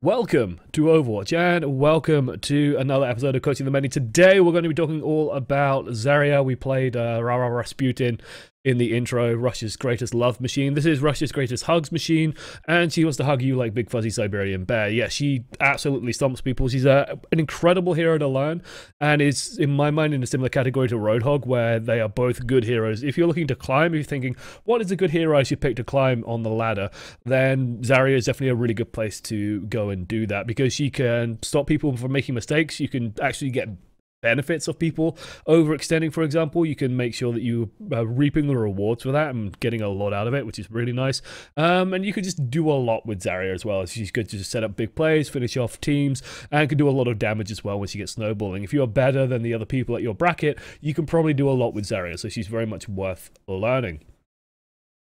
Welcome to Overwatch and welcome to another episode of Coaching the Many. Today we're going to be talking all about Zarya. We played Rara Rasputin in the intro, Russia's greatest love machine. This is Russia's greatest hugs machine, and she wants to hug you like big fuzzy Siberian bear. Yeah, she absolutely stomps people. She's an incredible hero to learn, and is, in my mind, in a similar category to Roadhog, where they are both good heroes. If you're looking to climb, if you're thinking, what is a good hero I should pick to climb on the ladder, then Zarya is definitely a really good place to go and do that, because she can stop people from making mistakes. You can actually get benefits of people overextending, for example. You can make sure that you are reaping the rewards for that and getting a lot out of it, which is really nice. And you can just do a lot with Zarya as well. She's good to just set up big plays, finish off teams, and can do a lot of damage as well when she gets snowballing. If you're better than the other people at your bracket, you can probably do a lot with Zarya, so she's very much worth learning.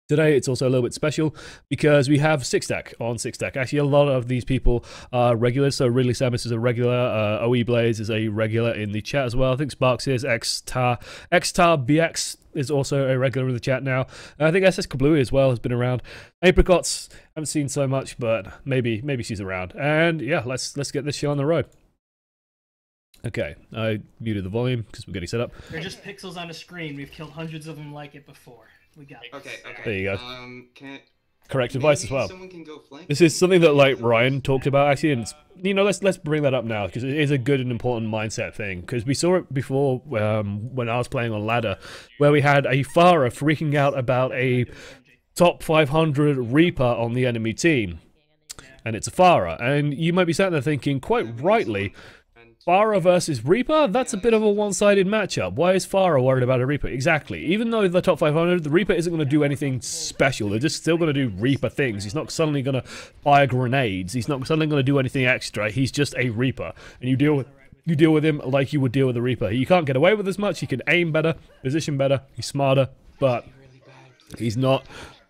Today, it's also a little bit special because we have 6-stack on 6-stack. Actually, a lot of these people are regulars. So Ridley Samus is a regular. OE Blaze is a regular in the chat as well. I think Sparks is. Xtar BX is also a regular in the chat now. I think SS Kablooey as well has been around. Apricots, haven't seen so much, but maybe she's around. And yeah, let's get this show on the road. Okay, I muted the volume because we're getting set up. They're just pixels on a screen. We've killed hundreds of them like it before. We got it. Okay. There you go. Can correct advice as well. Someone can go flank. This is something that like Ryan talked about actually, and you know, let's bring that up now because it is a good and important mindset thing. Because we saw it before when I was playing on ladder, where we had a Pharah freaking out about a top 500 Reaper on the enemy team, and it's a Pharah, and you might be sat there thinking, quite rightly, Pharah versus Reaper? That's a bit of a one-sided matchup. Why is Pharah worried about a Reaper? Exactly. Even though they're top 500, the Reaper isn't going to do anything special. They're just still going to do Reaper things. He's not suddenly going to fire grenades. He's not suddenly going to do anything extra. He's just a Reaper. And you deal with him like you would deal with a Reaper. You can't get away with as much. He can aim better, position better. He's smarter, but he's not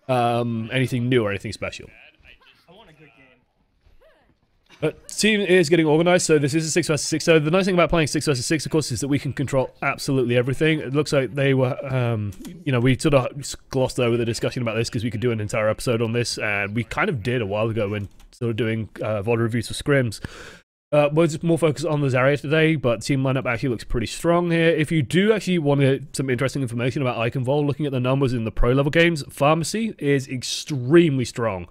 anything new or anything special. But team is getting organized, so this is a 6 vs 6. So the nice thing about playing 6 vs 6, of course, is that we can control absolutely everything. It looks like they were, you know, we sort of glossed over the discussion about this because we could do an entire episode on this, and we kind of did a while ago when sort of doing VOD reviews for scrims. We're just more focused on the Zarya today, but team lineup actually looks pretty strong here. If you do actually want some interesting information about Iconvol, looking at the numbers in the pro level games, Pharmacy is extremely strong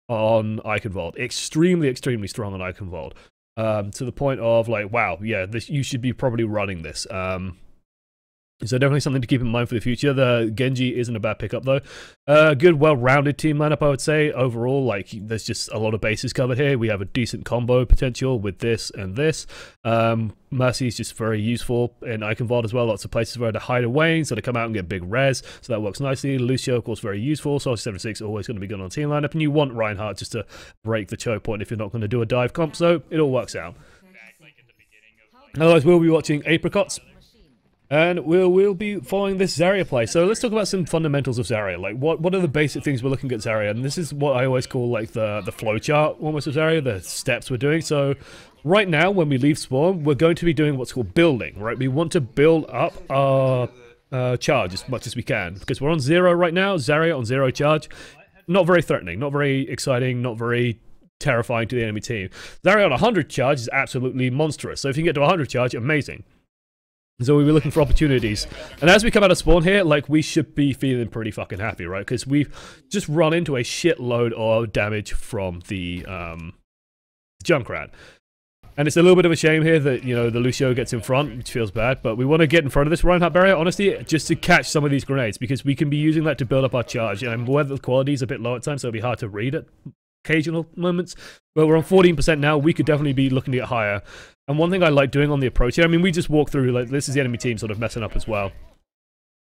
on Iconvol, extremely strong on Iconvol, to the point of like, wow, yeah, you should be probably running this. So definitely something to keep in mind for the future. The Genji isn't a bad pickup though. Good, well-rounded team lineup, I would say. Overall, like, there's just a lot of bases covered here. We have a decent combo potential with this and this. Mercy is just very useful in Iconvol as well. Lots of places where to hide away, so to come out and get big res, so that works nicely. Lucio, of course, very useful. So 76 always going to be good on team lineup, and you want Reinhardt just to break the choke point if you're not going to do a dive comp, so it all works out. Otherwise, we'll be watching Apricots, and we'll be following this Zarya play. So let's talk about some fundamentals of Zarya. Like, what are the basic things we're looking at Zarya? And this is what I always call like the flow chart almost of Zarya, the steps we're doing. So right now, when we leave spawn, we're going to be doing what's called building, right? We want to build up our charge as much as we can, because we're on 0 right now. Zarya on 0 charge. Not very threatening, not very exciting, not very terrifying to the enemy team. Zarya on 100 charge is absolutely monstrous. So if you can get to 100 charge, amazing. So we'll be looking for opportunities. And as we come out of spawn here, like, we should be feeling pretty fucking happy, right? Because we've just run into a shitload of damage from the Junkrat. And it's a little bit of a shame here that, you know, the Lucio gets in front, which feels bad, but we want to get in front of this Reinhardt barrier, honestly, just to catch some of these grenades, because we can be using that to build up our charge. And I'm aware that the quality is a bit low at times, so it'll be hard to read at occasional moments. But we're on 14% now. We could definitely be looking to get higher. And one thing I like doing on the approach here, I mean, we just walk through, like, this is the enemy team sort of messing up as well.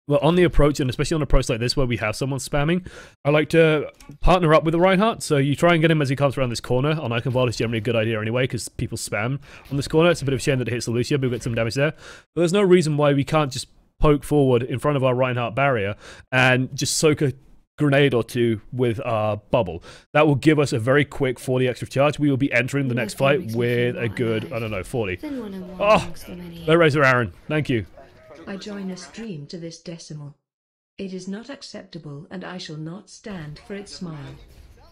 Well, on the approach, and especially on an approach like this where we have someone spamming, I like to partner up with the Reinhardt. So you try and get him as he comes around this corner. On Iconvol, it's generally a good idea anyway, because people spam on this corner. It's a bit of a shame that it hits the Lucio, but we get some damage there. But there's no reason why we can't just poke forward in front of our Reinhardt barrier and just soak a grenade or two with our bubble. That will give us a very quick 40 extra charge. We will be entering the next fight with a good, I don't know, 40. Oh, low razor Aaron, thank you. I join a stream to this decimal. It is not acceptable, and I shall not stand for its smile.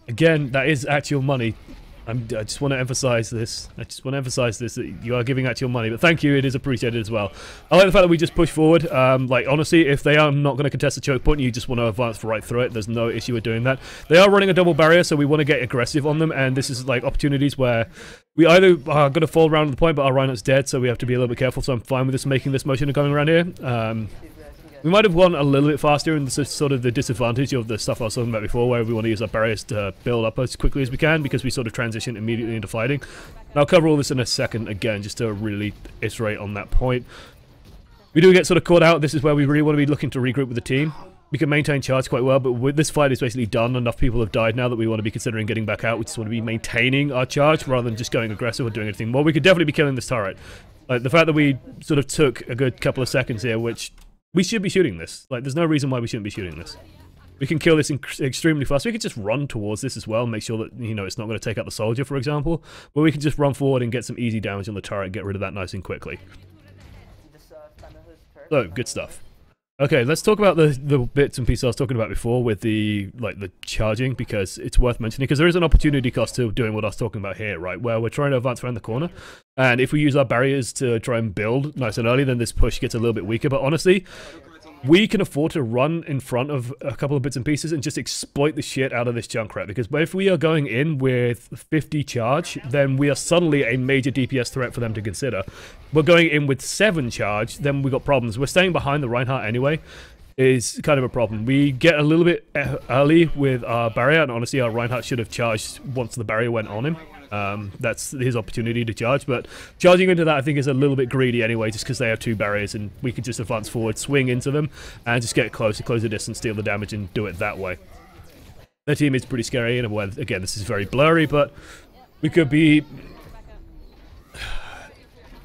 Again, that is actual money. I just want to emphasize this. I just want to emphasize this, that you are giving out your money, but thank you, it is appreciated as well. I like the fact that we just push forward. Like, honestly, if they are not going to contest the choke point, you just want to advance right through it. There's no issue with doing that. They are running a double barrier, so we want to get aggressive on them, and this is like opportunities where we either are going to fall around the point, but our Rhino's dead, so we have to be a little bit careful, so I'm fine with this making this motion and going around here. We might have gone a little bit faster, and this is sort of the disadvantage of the stuff I was talking about before, where we want to use our barriers to build up as quickly as we can, because we sort of transition immediately into fighting. And I'll cover all this in a second again, just to really iterate on that point. We do get sort of caught out. This is where we really want to be looking to regroup with the team. We can maintain charge quite well, but this fight is basically done. Enough people have died now that we want to be considering getting back out. We just want to be maintaining our charge rather than just going aggressive or doing anything more. We could definitely be killing this turret. Like, the fact that we sort of took a good couple of seconds here, which we should be shooting this. Like, there's no reason why we shouldn't be shooting this. We can kill this extremely fast. We could just run towards this as well, make sure that, you know, it's not going to take out the soldier, for example. But we can just run forward and get some easy damage on the turret and get rid of that nice and quickly. So, good stuff. Okay, let's talk about the bits and pieces I was talking about before with the charging, because it's worth mentioning, because there is an opportunity cost to doing what I was talking about here, right? Where we're trying to advance around the corner, and if we use our barriers to try and build nice and early, then this push gets a little bit weaker. But honestly, we can afford to run in front of a couple of bits and pieces and just exploit the shit out of this Junkrat, because if we are going in with 50 charge, then we are suddenly a major DPS threat for them to consider. We're going in with 7 charge, then we've got problems. We're staying behind the Reinhardt anyway, is kind of a problem. We get a little bit early with our barrier, and honestly our Reinhardt should have charged once the barrier went on him. That's his opportunity to charge, but charging into that I think is a little bit greedy anyway, just because they have 2 barriers and we could just advance forward, swing into them, and just get close the distance, steal the damage, and do it that way. Their team is pretty scary, and again, this is very blurry, but we could be...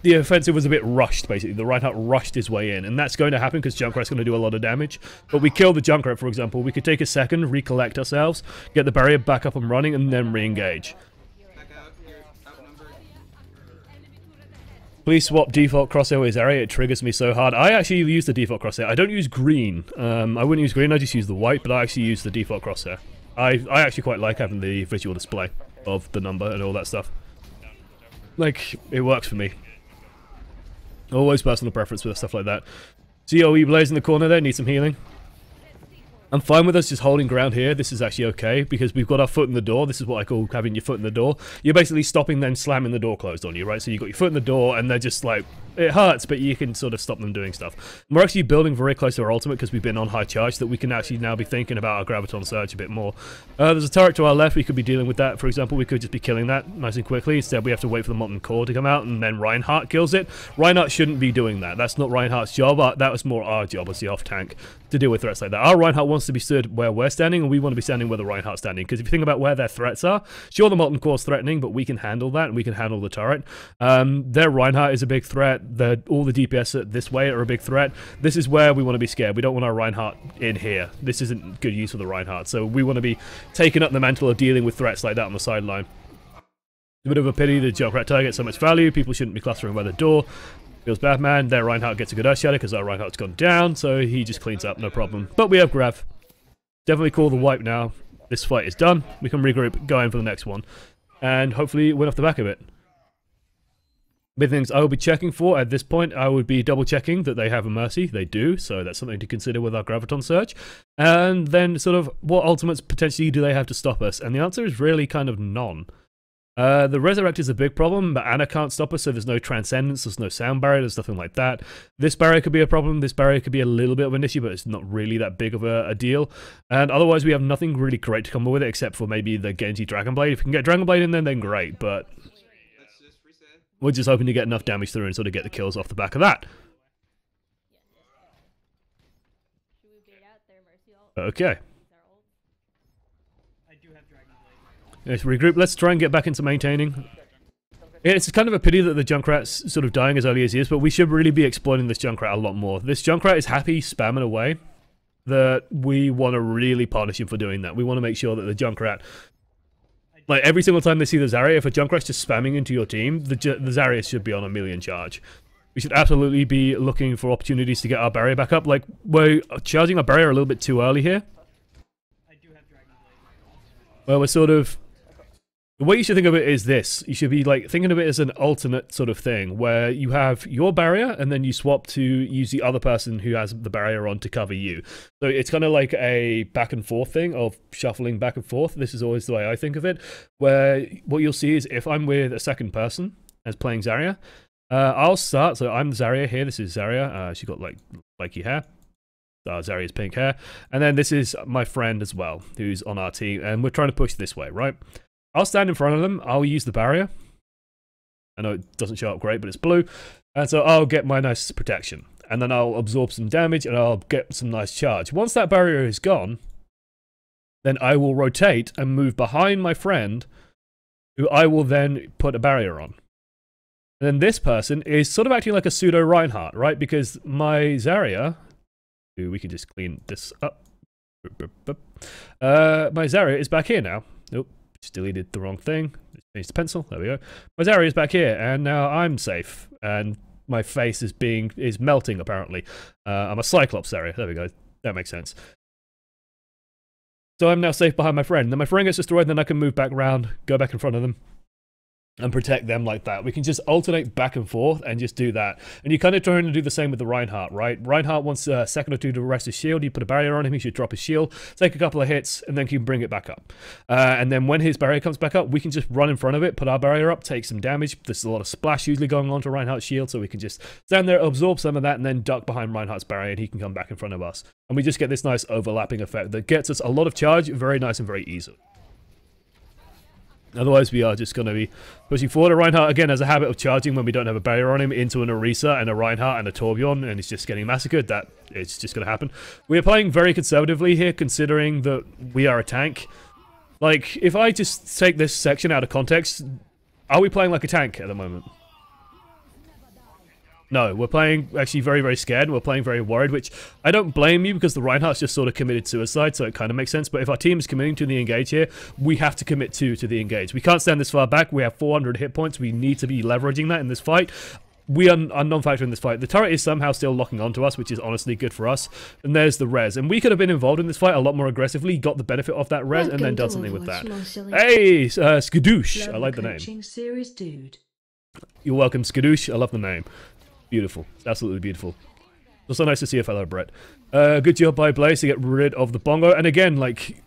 The offensive was a bit rushed, basically. The Reinhardt rushed his way in, and that's going to happen because Junkrat's going to do a lot of damage. But we kill the Junkrat, for example. We could take a second, recollect ourselves, get the barrier back up and running, and then re-engage. Please swap default crosshair with Zarya. It triggers me so hard. I actually use the default crosshair. I don't use green. I wouldn't use green, I just use the white, but I actually use the default crosshair. I actually quite like having the visual display of the number and all that stuff. Like, it works for me. Always personal preference with stuff like that. COE Blaze in the corner there, needs some healing. I'm fine with us just holding ground here. This is actually okay, because we've got our foot in the door. This is what I call having your foot in the door. You're basically stopping then slamming the door closed on you, right? So you've got your foot in the door, and they're just like, it hurts, but you can sort of stop them doing stuff. We're actually building very close to our ultimate, because we've been on high charge, that we can actually now be thinking about our Graviton Surge a bit more. There's a turret to our left. We could be dealing with that, for example. We could just be killing that nice and quickly. Instead, we have to wait for the Molten Core to come out, and then Reinhardt kills it. Reinhardt shouldn't be doing that. That's not Reinhardt's job. That was more our job as the off-tank to deal with threats like that. Our Reinhardt wants to be stood where we're standing, and we want to be standing where the Reinhardt's standing, because if you think about where their threats are, sure, the Molten Core's threatening, but we can handle that, and we can handle the turret. Their Reinhardt is a big threat. All the DPS this way are a big threat. This is where we want to be scared. We don't want our Reinhardt in here. This isn't good use for the Reinhardt, so we want to be taking up the mantle of dealing with threats like that on the sideline. It's a bit of a pity the Junkrat turret gets so much value. People shouldn't be clustering by the door. Feels bad, man. Their Reinhardt gets a good Earth Shatter because our Reinhardt's gone down, so he just cleans up, no problem. But we have Grav. Definitely call the wipe now. This fight is done. We can regroup, go in for the next one, and hopefully win off the back of it. Big things I will be checking for at this point, I would be double checking that they have a Mercy. They do, so that's something to consider with our Graviton Surge. And then sort of, what ultimates potentially do they have to stop us? And the answer is really kind of none. The Resurrect is a big problem, but Anna can't stop us, so there's no Transcendence, there's no Sound Barrier, there's nothing like that. This barrier could be a problem, this barrier could be a little bit of an issue, but it's not really that big of a deal. And otherwise we have nothing really great to come with it, except for maybe the Genji Dragon Blade. If we can get Dragon Blade in there, then great, but we're just hoping to get enough damage through and sort of get the kills off the back of that. Okay. Let's regroup. Let's try and get back into maintaining. It's kind of a pity that the Junkrat's sort of dying as early as he is, but we should really be exploiting this Junkrat a lot more. This Junkrat is happy spamming away. That we want to really punish him for doing that. We want to make sure that the Junkrat, like every single time they see the Zarya, if a Junkrat's just spamming into your team, the Zarya should be on 1,000,000 charge. We should absolutely be looking for opportunities to get our barrier back up. Like, we're charging our barrier a little bit too early here. Well, we're sort of The way you should think of it is this. You should be like thinking of it as an alternate sort of thing where you have your barrier and then you swap to use the other person who has the barrier on to cover you. So it's kind of like a back and forth thing of shuffling back and forth. This is always the way I think of it, where what you'll see is if I'm with a second person as playing Zarya, I'll start. So I'm Zarya here. This is Zarya. She's got like flaky hair. Zarya's pink hair. And then this is my friend as well, who's on our team. And we're trying to push this way, right? I'll stand in front of them. I'll use the barrier. I know it doesn't show up great, but it's blue. And so I'll get my nice protection. And then I'll absorb some damage and I'll get some nice charge. Once that barrier is gone, then I will rotate and move behind my friend, who I will then put a barrier on. And then this person is sort of acting like a pseudo Reinhardt, right? Because my Zarya, who we can just clean this up. My Zarya is back here now. Nope. Just deleted the wrong thing. Changed the pencil. There we go. My Zarya is back here, and now I'm safe. And my face is melting. Apparently, I'm a Cyclops Zarya. There we go. That makes sense. So I'm now safe behind my friend. Then my friend gets destroyed. Then I can move back around, go back in front of them, and protect them like that. We can just alternate back and forth and just do that. And you're kind of trying to do the same with the Reinhardt, right? Reinhardt wants a second or two to rest his shield. You put a barrier on him, he should drop his shield, take a couple of hits, and then you can bring it back up. And then when his barrier comes back up, we can just run in front of it, put our barrier up, take some damage. There's a lot of splash usually going on to Reinhardt's shield, so we can just stand there, absorb some of that, and then duck behind Reinhardt's barrier, and he can come back in front of us. And we just get this nice overlapping effect that gets us a lot of charge, very nice and very easy. Otherwise, we are just going to be pushing forward. A Reinhardt, again, has a habit of charging when we don't have a barrier on him into an Orisa and a Reinhardt and a Torbjorn, and he's just getting massacred. That it's just going to happen. We are playing very conservatively here, considering that we are a tank. Like, if I just take this section out of context, are we playing like a tank at the moment? No, we're playing actually very, very scared. We're playing very worried, which I don't blame you because the Reinhardt's just sort of committed suicide, so it kind of makes sense. But if our team is committing to the engage here, we have to commit to the engage. We can't stand this far back. We have 400 hit points. We need to be leveraging that in this fight. We are non-factor in this fight. The turret is somehow still locking onto us, which is honestly good for us. And there's the res. And we could have been involved in this fight a lot more aggressively, got the benefit of that res, and then done something with that. Hey, Skadoosh. I like the name. Series dude. You're welcome, Skadoosh. I love the name. Beautiful. Absolutely beautiful. It's so nice to see a fellow Brett. Good job by Blaze to get rid of the bongo. And again, like,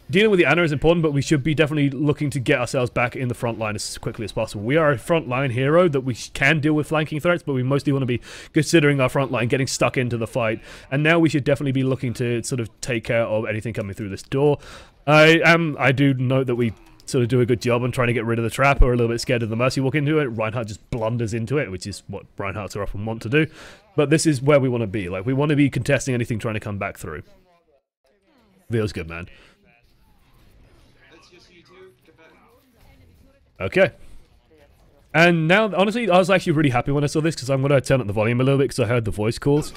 dealing with the Ana is important, but we should be definitely looking to get ourselves back in the front line as quickly as possible. We are a front line hero that we can deal with flanking threats, but we mostly want to be considering our front line, getting stuck into the fight. And now we should definitely be looking to sort of take care of anything coming through this door. I do note that we sort of do a good job on trying to get rid of the trap. We're a little bit scared of the Mercy walk into it. Reinhardt just blunders into it, which is what Reinhardts are often want to do. But this is where we want to be. Like, we want to be contesting anything trying to come back through. Feels good, man. Okay. And now, honestly, I was actually really happy when I saw this, because I'm going to turn up the volume a little bit, because I heard the voice calls.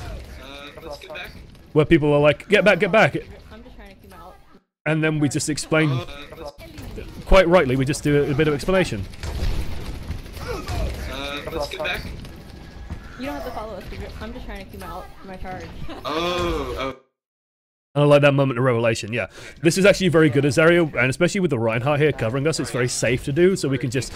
Let's get back. Where people are like, get back, get back. I'm just trying to keep him out. And then we just explain... Quite rightly, we just do a bit of explanation. Let's get back. You don't have to follow us. I'm just trying to keep him out for my charge. Oh. And I like that moment of revelation, yeah. This is actually very good as Zarya, and especially with the Reinhardt here covering us, it's very safe to do, so we can just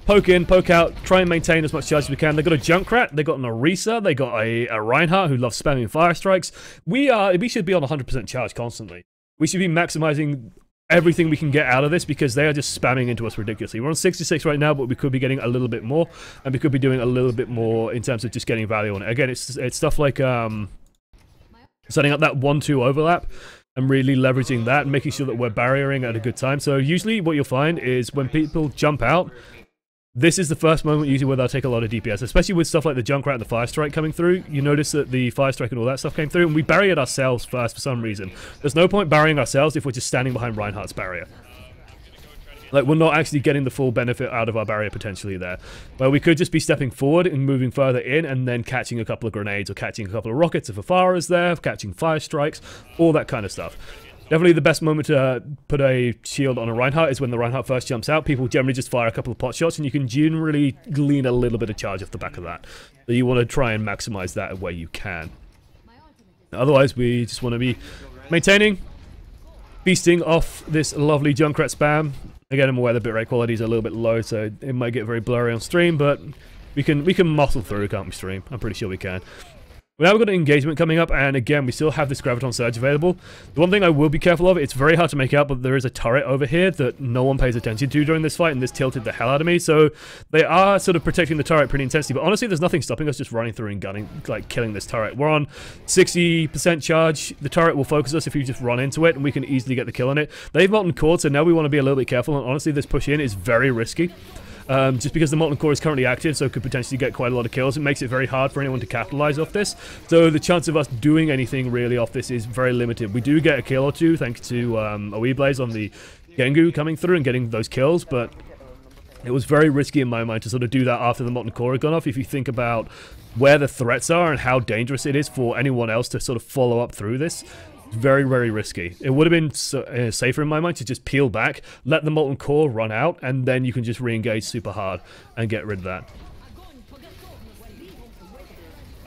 poke in, poke out, try and maintain as much charge as we can. They've got a Junkrat, they've got an Orisa, they got a Reinhardt who loves spamming fire strikes. We should be on 100% charge constantly. We should be maximizing everything we can get out of this because they are just spamming into us ridiculously. We're on 66 right now, but we could be getting a little bit more, and we could be doing a little bit more in terms of just getting value on it. Again, it's stuff like setting up that 1-2 overlap and really leveraging that and making sure that we're barriering at a good time. So usually what you'll find is when people jump out, this is the first moment usually where they'll take a lot of DPS, especially with stuff like the Junkrat and the Fire Strike coming through. You notice that the Fire Strike and all that stuff came through, and we bury it ourselves first for some reason. There's no point burying ourselves if we're just standing behind Reinhardt's barrier. Like, we're not actually getting the full benefit out of our barrier potentially there. Well, we could just be stepping forward and moving further in and then catching a couple of grenades or catching a couple of rockets if a fire is there, catching fire strikes, all that kind of stuff. Definitely the best moment to put a shield on a Reinhardt is when the Reinhardt first jumps out. People generally just fire a couple of pot shots, and you can generally glean a little bit of charge off the back of that. So you want to try and maximize that where you can. Otherwise, we just want to be maintaining, feasting off this lovely Junkrat spam. Again, I'm aware the bitrate quality is a little bit low, so it might get very blurry on stream, but we can muscle through, can't we, stream? I'm pretty sure we can. Now we've got an engagement coming up, and again, we still have this Graviton Surge available. The one thing I will be careful of, it's very hard to make out, but there is a turret over here that no one pays attention to during this fight, and this tilted the hell out of me, so they are sort of protecting the turret pretty intensely, but honestly, there's nothing stopping us just running through and gunning, like, killing this turret. We're on 60% charge. The turret will focus us if you just run into it, and we can easily get the kill on it. They've Molten Core, so now we want to be a little bit careful, and honestly, this push in is very risky. Just because the Molten Core is currently active, so it could potentially get quite a lot of kills. It makes it very hard for anyone to capitalize off this. So the chance of us doing anything really off this is very limited. We do get a kill or two thanks to OE Blaze on the Gengu coming through and getting those kills, but it was very risky in my mind to sort of do that after the Molten Core had gone off. If you think about where the threats are and how dangerous it is for anyone else to sort of follow up through this, very, very risky. It would have been safer in my mind to just peel back, let the Molten Core run out, and then you can just re-engage super hard and get rid of that.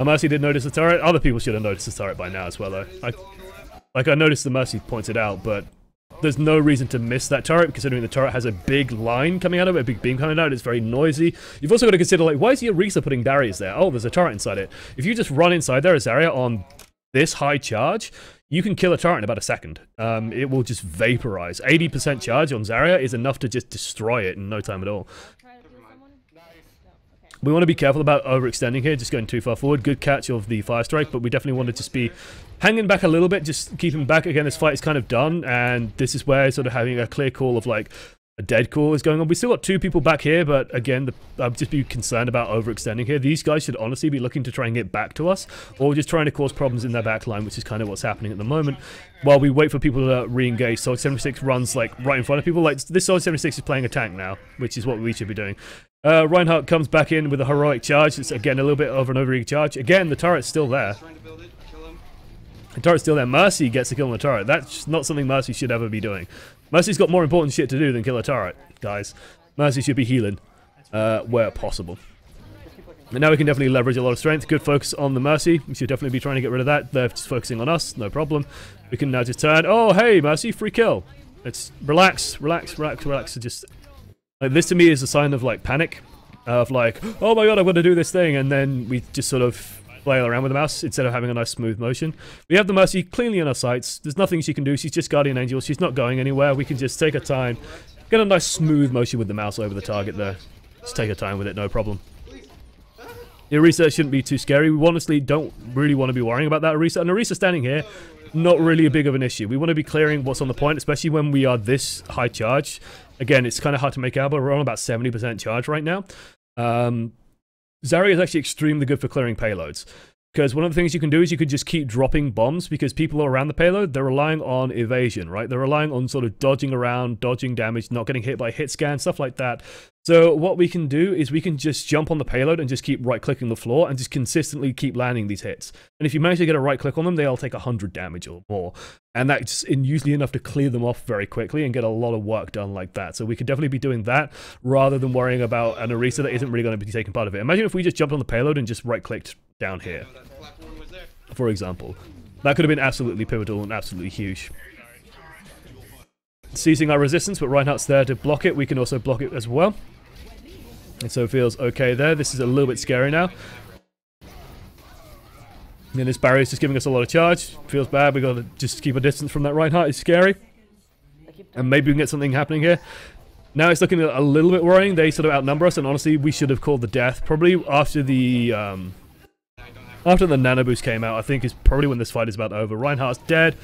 Mercy did notice the turret. Other people should have noticed the turret by now as well, though. I noticed the Mercy pointed out, but there's no reason to miss that turret, considering the turret has a big line coming out of it, a big beam coming out. It's very noisy. You've also got to consider, like, why is the Orisa putting barriers there? Oh, there's a turret inside it. If you just run inside there as Zarya on this high charge, you can kill a turret in about a second. It will just vaporize. 80% charge on Zarya is enough to just destroy it in no time at all. We want to be careful about overextending here, just going too far forward. Good catch of the Fire Strike, but we definitely want to just be hanging back a little bit, just keeping back. Again, this fight is kind of done, and this is where sort of having a clear call of, like, a dead call is going on. We still got two people back here, but again, I'd just be concerned about overextending here. These guys should honestly be looking to try and get back to us, or just trying to cause problems in their back line, which is kind of what's happening at the moment, while we wait for people to re-engage. Soldier 76 runs, like, right in front of people. Like, this Soldier 76 is playing a tank now, which is what we should be doing. Reinhardt comes back in with a heroic charge. It's, again, a little bit of an overeager charge. Again, the turret's still there. The turret's still there. Mercy gets a kill on the turret. That's not something Mercy should ever be doing. Mercy's got more important shit to do than kill a turret, guys. Mercy should be healing where possible. And now we can definitely leverage a lot of strength. Good focus on the Mercy. We should definitely be trying to get rid of that. They're just focusing on us. No problem. We can now just turn. Oh, hey, Mercy. Free kill. Let's relax. Relax. Relax. Relax. Just, like, this to me is a sign of, like, panic. Of, like, oh my god, I'm going to do this thing. And then we just sort of flail around with the mouse instead of having a nice smooth motion. We have the Mercy cleanly in our sights. There's nothing she can do. She's just Guardian Angel. She's not going anywhere. We can just take our time. Get a nice smooth motion with the mouse over the target there. Just take our time with it, no problem. The Orisa shouldn't be too scary. We honestly don't really want to be worrying about that Orisa. And Orisa standing here, not really a big of an issue. We want to be clearing what's on the point, especially when we are this high charge. Again, it's kind of hard to make out, but we're on about 70% charge right now. Zarya is actually extremely good for clearing payloads, because one of the things you can do is you can just keep dropping bombs, because people around the payload, they're relying on evasion, right? They're relying on sort of dodging around, dodging damage, not getting hit by hit scan, stuff like that. So what we can do is we can just jump on the payload and just keep right-clicking the floor and just consistently keep landing these hits. And if you manage to get a right-click on them, they'll take 100 damage or more. And that's usually enough to clear them off very quickly and get a lot of work done like that. So we could definitely be doing that rather than worrying about an Orisa that isn't really going to be taking part of it. Imagine if we just jumped on the payload and just right-clicked down here, for example. That could have been absolutely pivotal and absolutely huge. Seizing our resistance, but Reinhardt's there to block it. We can also block it as well. And so it feels okay there. This is a little bit scary now. And this barrier is just giving us a lot of charge. Feels bad. We got to just keep a distance from that Reinhardt. It's scary. And maybe we can get something happening here. Now it's looking a little bit worrying. They sort of outnumber us, and honestly, we should have called the death probably after the nano boost came out. I think is probably when this fight is about over. Reinhardt's dead.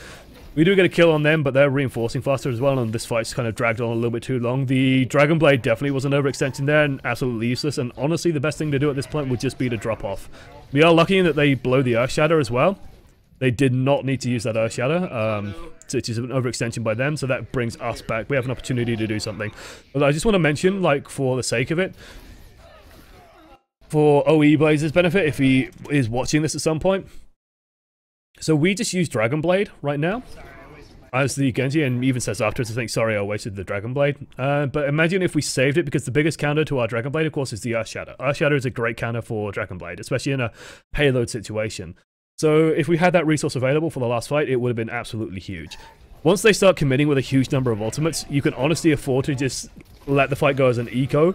We do get a kill on them, but they're reinforcing faster as well, and this fight's kind of dragged on a little bit too long. The Dragon Blade definitely was an overextension there, and absolutely useless, and honestly, the best thing to do at this point would just be to drop off. We are lucky in that they blow the Earth Shatter as well. They did not need to use that Earth Shatter, which is an overextension by them, so that brings us back. We have an opportunity to do something. But I just want to mention, like, for the sake of it, for OE Blaze's benefit, if he is watching this at some point, so we just use Dragon Blade right now as the Genji, and even says afterwards, I think, sorry, I wasted the Dragon Blade. But imagine if we saved it, because the biggest counter to our Dragon Blade, of course, is the Earth Shatter. Earth Shatter is a great counter for Dragon Blade, especially in a payload situation. So if we had that resource available for the last fight, it would have been absolutely huge. Once they start committing with a huge number of ultimates, you can honestly afford to just let the fight go as an eco.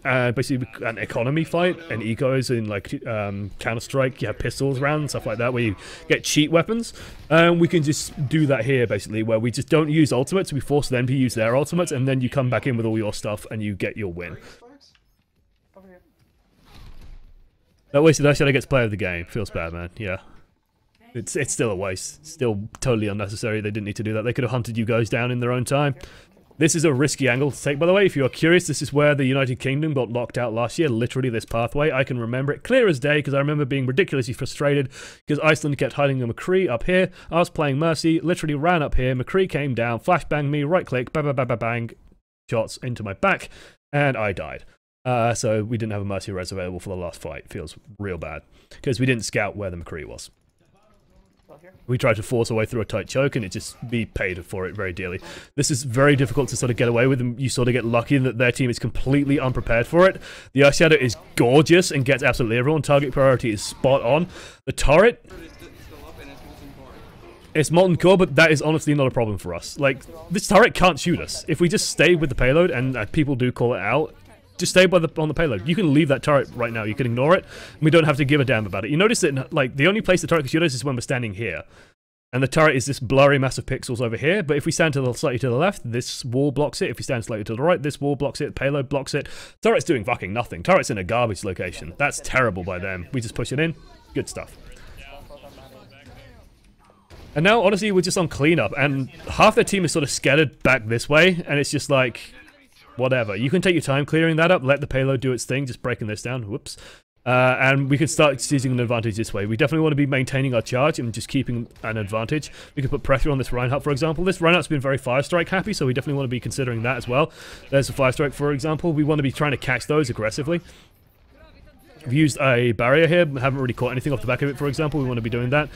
Basically an economy fight, and eco is in like Counter-Strike, you have pistols around and stuff like that where you get cheat weapons. We can just do that here basically, where we just don't use ultimates, we force them to use their ultimates, and then you come back in with all your stuff and you get your win. That wasted Eyeshadow gets player of the game. Feels bad, man. Yeah. It's still a waste. Still totally unnecessary. They didn't need to do that. They could have hunted you guys down in their own time. This is a risky angle to take, by the way. If you are curious, this is where the United Kingdom got locked out last year. Literally this pathway. I can remember it clear as day because I remember being ridiculously frustrated because Iceland kept hiding a McCree up here. I was playing Mercy, literally ran up here. McCree came down, flashbanged me, right click, bang, bang, bang, bang, bang, shots into my back, and I died. So we didn't have a Mercy res available for the last fight. Feels real bad because we didn't scout where the McCree was. We tried to force our way through a tight choke and it just be paid for it very dearly. This is very difficult to sort of get away with, and you sort of get lucky that their team is completely unprepared for it. The Eyeshadow is gorgeous and gets absolutely everyone. Target priority is spot on. The turret, it's molten core, but that is honestly not a problem for us. Like, this turret can't shoot us. If we just stay with the payload, and people do call it out, just stay on the payload. You can leave that turret right now. You can ignore it. And we don't have to give a damn about it. You notice that, like, the only place the turret can shoot us is when we're standing here. And the turret is this blurry mass of pixels over here. But if we stand slightly to the left, this wall blocks it. If we stand slightly to the right, this wall blocks it. Payload blocks it. Turret's doing fucking nothing. Turret's in a garbage location. That's terrible by them. We just push it in. Good stuff. And now, honestly, we're just on cleanup. And half their team is sort of scattered back this way. And it's just like, whatever. You can take your time clearing that up, let the payload do its thing, just breaking this down. Whoops. And we can start seizing an advantage this way. We definitely want to be maintaining our charge and just keeping an advantage. We can put pressure on this Reinhardt, for example. This Reinhardt's been very Firestrike happy, so we definitely want to be considering that as well. There's a Firestrike, for example. We want to be trying to catch those aggressively. We've used a barrier here, haven't really caught anything off the back of it, for example. We want to be doing that.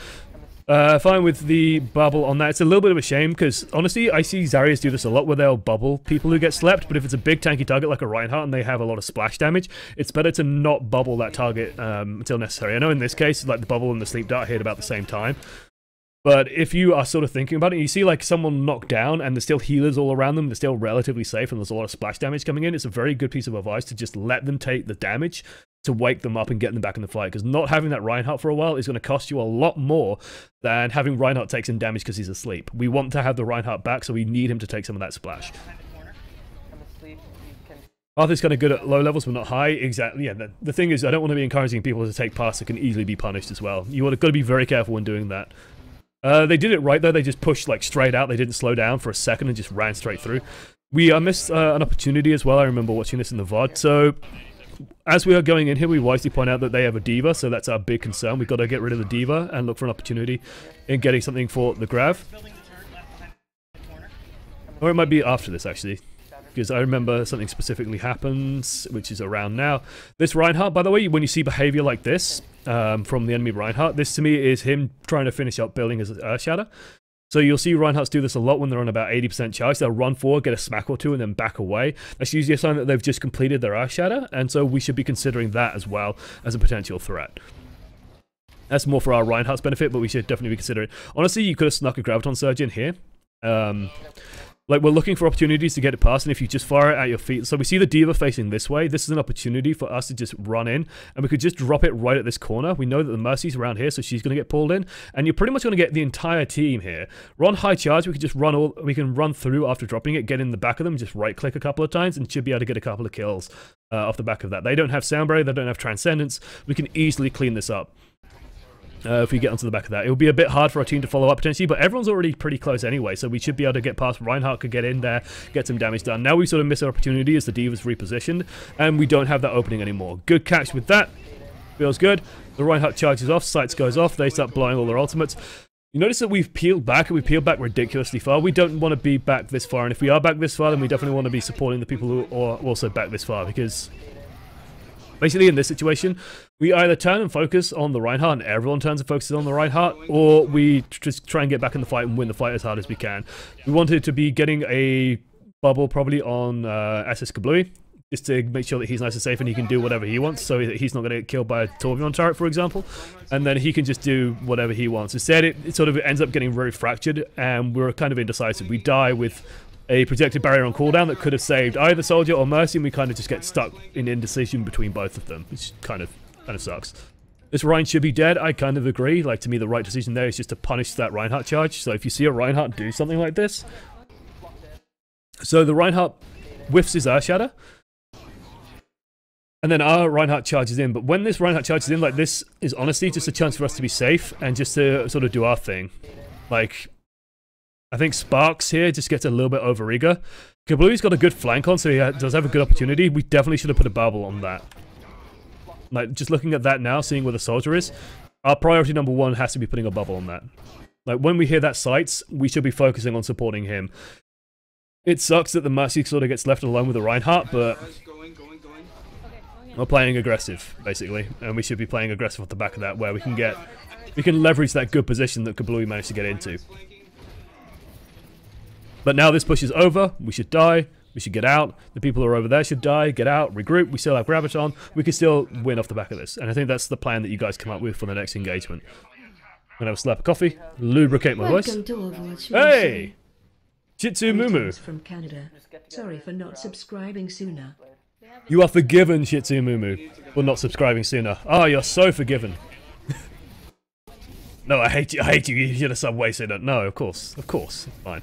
Fine with the bubble on that. It's a little bit of a shame because, honestly, I see Zaryas do this a lot where they'll bubble people who get slept, but if it's a big tanky target like a Reinhardt and they have a lot of splash damage, it's better to not bubble that target until necessary. I know in this case, like the bubble and the sleep dart hit about the same time, but if you are sort of thinking about it, you see like someone knocked down and there's still healers all around them, they're still relatively safe and there's a lot of splash damage coming in, it's a very good piece of advice to just let them take the damage to wake them up and get them back in the fight, because not having that Reinhardt for a while is going to cost you a lot more than having Reinhardt take some damage because he's asleep. We want to have the Reinhardt back, so we need him to take some of that splash. Arthur's kind of good at low levels, but not high. Exactly, yeah. The thing is, I don't want to be encouraging people to take paths that can easily be punished as well. You got to be very careful when doing that. They did it right, though. They just pushed like straight out. They didn't slow down for a second and just ran straight through. We missed an opportunity as well. I remember watching this in the VOD. So as we are going in here, we wisely point out that they have a diva, so that's our big concern. We've got to get rid of the diva and look for an opportunity in getting something for the grav. Or it might be after this, actually, because I remember something specifically happens, which is around now. This Reinhardt, by the way, when you see behavior like this from the enemy Reinhardt, this to me is him trying to finish up building his Earthshatter. So you'll see Reinhardts do this a lot when they're on about 80% charge. They'll run forward, get a smack or two, and then back away. That's usually a sign that they've just completed their Earthshatter, and so we should be considering that as well as a potential threat. That's more for our Reinhardt's benefit, but we should definitely be considering. Honestly, you could have snuck a Graviton Surge in here. Like, we're looking for opportunities to get it past, and if you just fire it at your feet... So we see the diva facing this way. This is an opportunity for us to just run in, and we could just drop it right at this corner. We know that the Mercy's around here, so she's going to get pulled in, and you're pretty much going to get the entire team here. We're on high charge. We can just we can run through after dropping it, get in the back of them, just right-click a couple of times, and should be able to get a couple of kills off the back of that. They don't have Sound Barrier. They don't have Transcendence. We can easily clean this up. If we get onto the back of that. It will be a bit hard for our team to follow up potentially, but everyone's already pretty close anyway, so we should be able to get past. Reinhardt could get in there, get some damage done. Now we sort of miss our opportunity as the Diva's repositioned, and we don't have that opening anymore. Good catch with that. Feels good. The Reinhardt charges off, sights goes off, they start blowing all their ultimates. You notice that we've peeled back, and we peeled back ridiculously far. We don't want to be back this far, and if we are back this far, then we definitely want to be supporting the people who are also back this far, because basically in this situation, we either turn and focus on the Reinhardt, and everyone turns and focuses on the Reinhardt, or we just try and get back in the fight and win the fight as hard as we can. We wanted to be getting a bubble probably on SS Kablooey, just to make sure that he's nice and safe and he can do whatever he wants, so that he's not going to get killed by a tourbillon turret, for example, and then he can just do whatever he wants. Instead, it sort of ends up getting very fractured, and we're kind of indecisive. We die with a projected barrier on cooldown that could have saved either Soldier or Mercy, and we kind of just get stuck in indecision between both of them, which kind of sucks. This Rein should be dead. I kind of agree. Like, to me, the right decision there is just to punish that Reinhardt charge. So if you see a Reinhardt do something like this, so the Reinhardt whiffs his Earthshatter, and then our Reinhardt charges in. But when this Reinhardt charges in, like, this is honestly just a chance for us to be safe and just to sort of do our thing. Like, I think Sparks here just gets a little bit overeager. Kablooey's got a good flank on, so he does have a good opportunity. We definitely should have put a bubble on that. Like, just looking at that now, seeing where the Soldier is, our priority number one has to be putting a bubble on that. Like, when we hear that sights, we should be focusing on supporting him. It sucks that the Mercy sort of gets left alone with the Reinhardt, but we're playing aggressive, basically, and we should be playing aggressive off the back of that, where we can leverage that good position that Kablooey managed to get into. But now this push is over, we should die, we should get out, the people who are over there should die, get out, regroup, we still have Graviton, we can still win off the back of this. And I think that's the plan that you guys come up with for the next engagement. I'm gonna have a slap of coffee, lubricate my voice. Hey! Shitsu Mumu! From Canada. Sorry for not subscribing sooner. You are forgiven, Shitsu Mumu, for not subscribing sooner. Oh, you're so forgiven. No, I hate you, you should have subbed way sooner. No, of course, fine.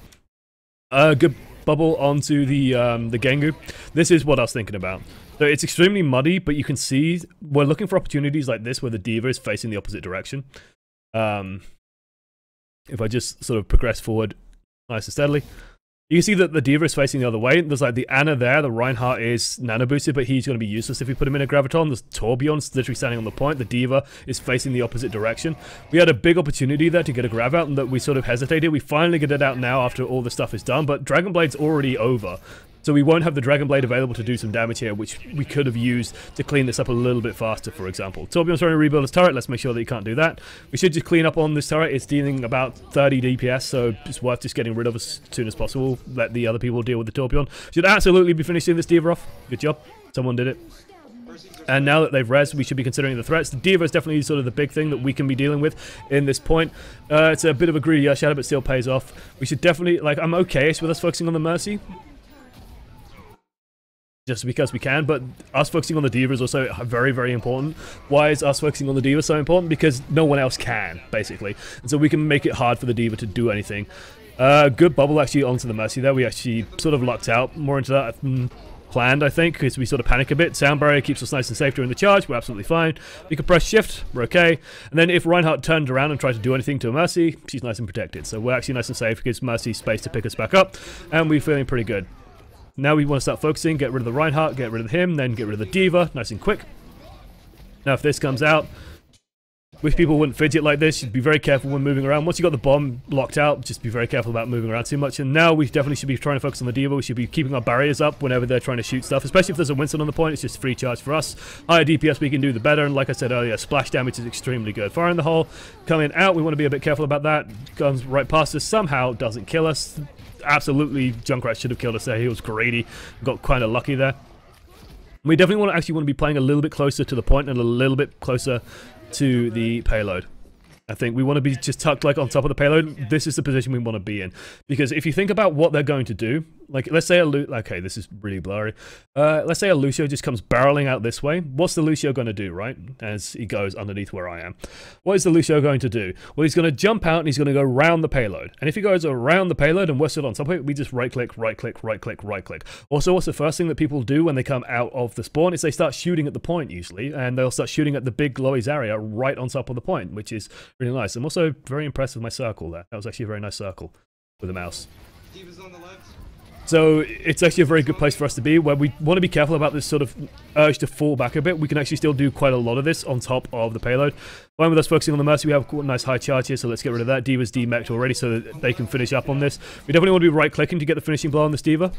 Good bubble onto the Gengu. This is what I was thinking about. So it's extremely muddy, but you can see we're looking for opportunities like this where the D.Va is facing the opposite direction. If I just sort of progress forward nice and steadily, you can see that the D.Va is facing the other way. There's like the Ana there, the Reinhardt is nano boosted, but he's going to be useless if we put him in a Graviton. There's Tourbillon's literally standing on the point. The D.Va is facing the opposite direction. We had a big opportunity there to get a Grav out, and that we sort of hesitated. We finally get it out now after all the stuff is done, but Dragon Blade's already over. So we won't have the Dragon Blade available to do some damage here, which we could have used to clean this up a little bit faster, for example. Tourbillon's trying to rebuild his turret. Let's make sure that he can't do that. We should just clean up on this turret. It's dealing about 30 DPS, so it's worth just getting rid of as soon as possible. Let the other people deal with the Tourbillon. Should absolutely be finishing this D.Va off. Good job. Someone did it. And now that they've rezzed, we should be considering the threats. The D.Va is definitely sort of the big thing that we can be dealing with in this point. It's a bit of a greedy shadow, but still pays off. We should definitely, like, I'm okay-ish with us focusing on the Mercy, just because we can, but us focusing on the D.Va is also very, very important. Why is us focusing on the D.Va so important? Because no one else can, basically. And so we can make it hard for the D.Va to do anything. Good bubble actually onto the Mercy there. We actually sort of lucked out more into that planned, I think, because we sort of panic a bit. Sound barrier keeps us nice and safe during the charge. We're absolutely fine. We can press shift. We're okay. And then if Reinhardt turned around and tried to do anything to a Mercy, she's nice and protected. So we're actually nice and safe. Gives Mercy space to pick us back up. And we're feeling pretty good. Now we want to start focusing, get rid of the Reinhardt, get rid of him, then get rid of the D.Va, nice and quick. Now if this comes out, wish people wouldn't fidget like this, you'd be very careful when moving around. Once you got the bomb locked out, just be very careful about moving around too much. And now we definitely should be trying to focus on the D.Va, we should be keeping our barriers up whenever they're trying to shoot stuff, especially if there's a Winston on the point, it's just free charge for us. Higher DPS we can do, the better, and like I said earlier, splash damage is extremely good. Fire in the hole, coming out, we want to be a bit careful about that. Guns right past us, somehow doesn't kill us. Absolutely, Junkrat should have killed us there. He was greedy. Got kind of lucky there. We definitely want to be playing a little bit closer to the point and a little bit closer to the payload. I think we want to be just tucked like on top of the payload. This is the position we want to be in. Because if you think about what they're going to do, like let's say okay, this is really blurry. Let's say a Lucio just comes barreling out this way. What's the Lucio going to do, right? As he goes underneath where I am. What is the Lucio going to do? Well, he's going to jump out and he's going to go around the payload. And if he goes around the payload and we're still on top of it, we just right click, right click, right click, right click. Also, what's the first thing that people do when they come out of the spawn is they start shooting at the point usually. And they'll start shooting at the big glowy Zarya right on top of the point, which is really nice. I'm also very impressed with my circle there. That was actually a very nice circle with the mouse. D.Va's on the left. So it's actually a very good place for us to be, where we want to be careful about this sort of urge to fall back a bit. We can actually still do quite a lot of this on top of the payload. Fine with us focusing on the Mercy, we have a nice high charge here, so let's get rid of that. D.Va's demeched already so that they can finish up on this. We definitely want to be right-clicking to get the finishing blow on this D.Va.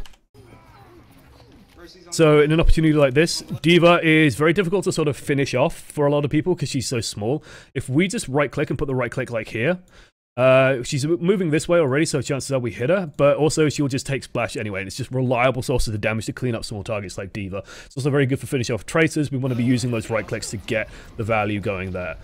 So in an opportunity like this, D.Va is very difficult to sort of finish off for a lot of people because she's so small. If we just right-click and put the right-click like here, She's moving this way already, so chances are we hit her, but also she'll just take splash anyway, and it's just reliable sources of damage to clean up small targets like Diva. It's also very good for finish off tracers. We want to be using those right clicks to get the value going there.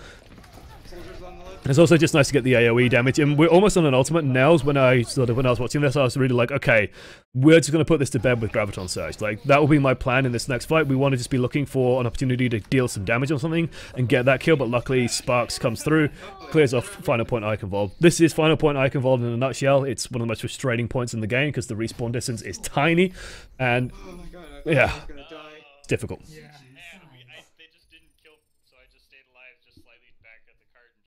It's also just nice to get the AoE damage, and we're almost on an ultimate. Nels, when I was watching this, I was really like, okay, we're just going to put this to bed with Graviton Surge. Like, that will be my plan in this next fight. We want to just be looking for an opportunity to deal some damage on something and get that kill, but luckily Sparks comes through, clears off Final Point Eichenwald. This is Final Point Eichenwald in a nutshell. It's one of the most frustrating points in the game because the respawn distance is tiny, and Oh my god, yeah, I was gonna die. it's difficult. Yeah.